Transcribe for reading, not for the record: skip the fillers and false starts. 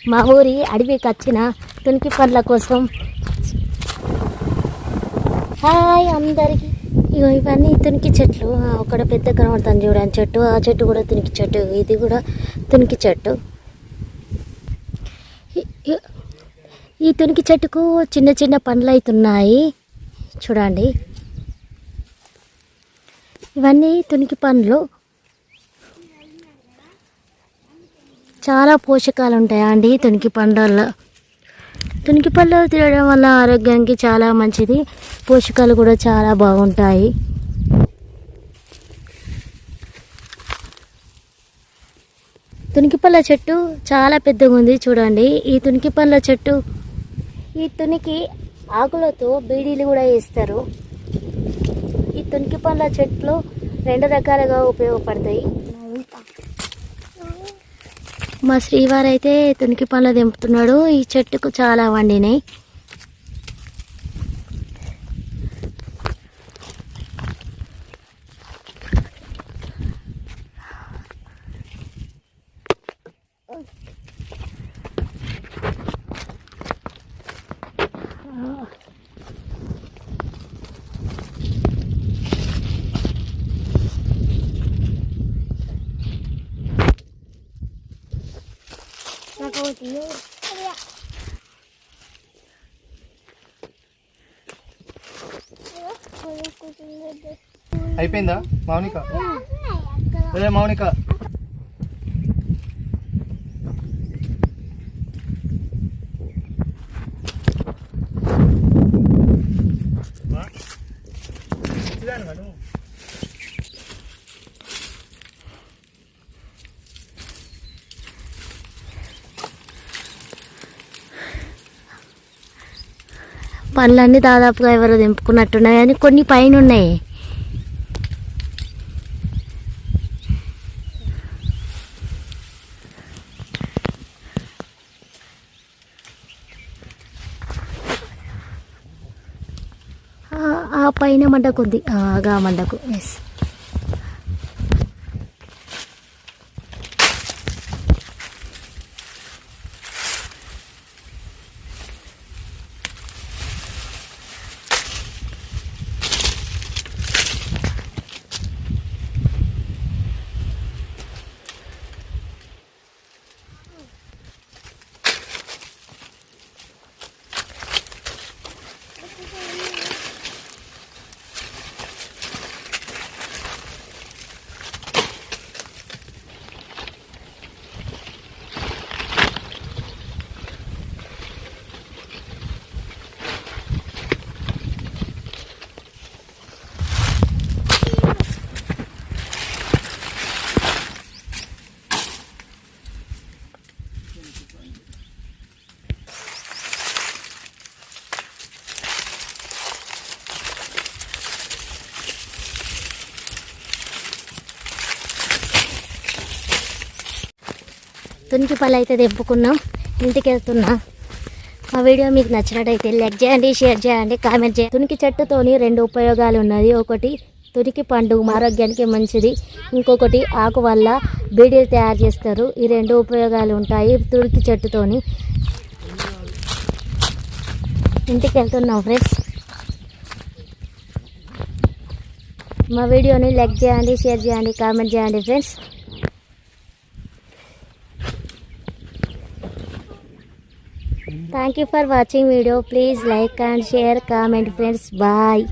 మా ఊరి అడవికి వచ్చిన తునికి పండ్ల కోసం. హాయ్ అందరికి. ఇగో ఇవన్నీ తునికి చెట్లు. ఒకటి పెద్ద కనబడుతుంది చూడండి చెట్టు. ఆ చెట్టు కూడా తునికి చెట్టు, ఇది కూడా తునికి చెట్టు. ఈ తునికి చెట్టుకు చిన్న చిన్న పండ్లు అవుతున్నాయి చూడండి. ఇవన్నీ తునికి పండ్లు. చాలా పోషకాలు ఉంటాయండి తునికి పండ్లలో. తునికి పళ్ళు తినడం వల్ల ఆరోగ్యానికి చాలా మంచిది. పోషకాలు కూడా చాలా బాగుంటాయి. తునికి పళ్ళ చెట్టు చాలా పెద్దగా ఉంది చూడండి. ఈ తునికి పళ్ళ చెట్టు, ఈ తునికి ఆకులతో బీడీలు కూడా వేస్తారు. ఈ తునికి పళ్ళ చెట్లు 2 రకాలుగా ఉపయోగపడతాయి. మా శ్రీవారు అయితే తునికి పండ్లు తెంపుతున్నాడు. ఈ చెట్టుకు చాలా వండినాయి. అయిపోయిందా మౌనిక? అదే మౌనిక పండ్లన్నీ దాదాపుగా ఎవరో తెంపుకున్నట్టున్నాయి కానీ కొన్ని పైన ఉన్నాయి. ఆ పైన మండకు ఉంది, గా మండకు. ఎస్, తునికి పళ్ళు అయితే తెంపుకున్నాం, ఇంటికి వెళ్తున్నా. మా వీడియో మీకు నచ్చినట్టయితే లైక్ చేయండి, షేర్ చేయండి, కామెంట్ చేయండి. తునికి చెట్టుతోని 2 ఉపయోగాలు ఉన్నాయి. ఒకటి తునికి పండు ఆరోగ్యానికి మంచిది, ఇంకొకటి ఆకు వల్ల బీడీలు తయారు చేస్తారు. ఈ 2 ఉపయోగాలు ఉంటాయి తునికి చెట్టుతోని. ఇంటికి వెళ్తున్నాం ఫ్రెండ్స్. మా వీడియోని లైక్ చేయండి, షేర్ చేయండి, కామెంట్ చేయండి friends. Thank you for watching video. Please like and share, comment friends. Bye.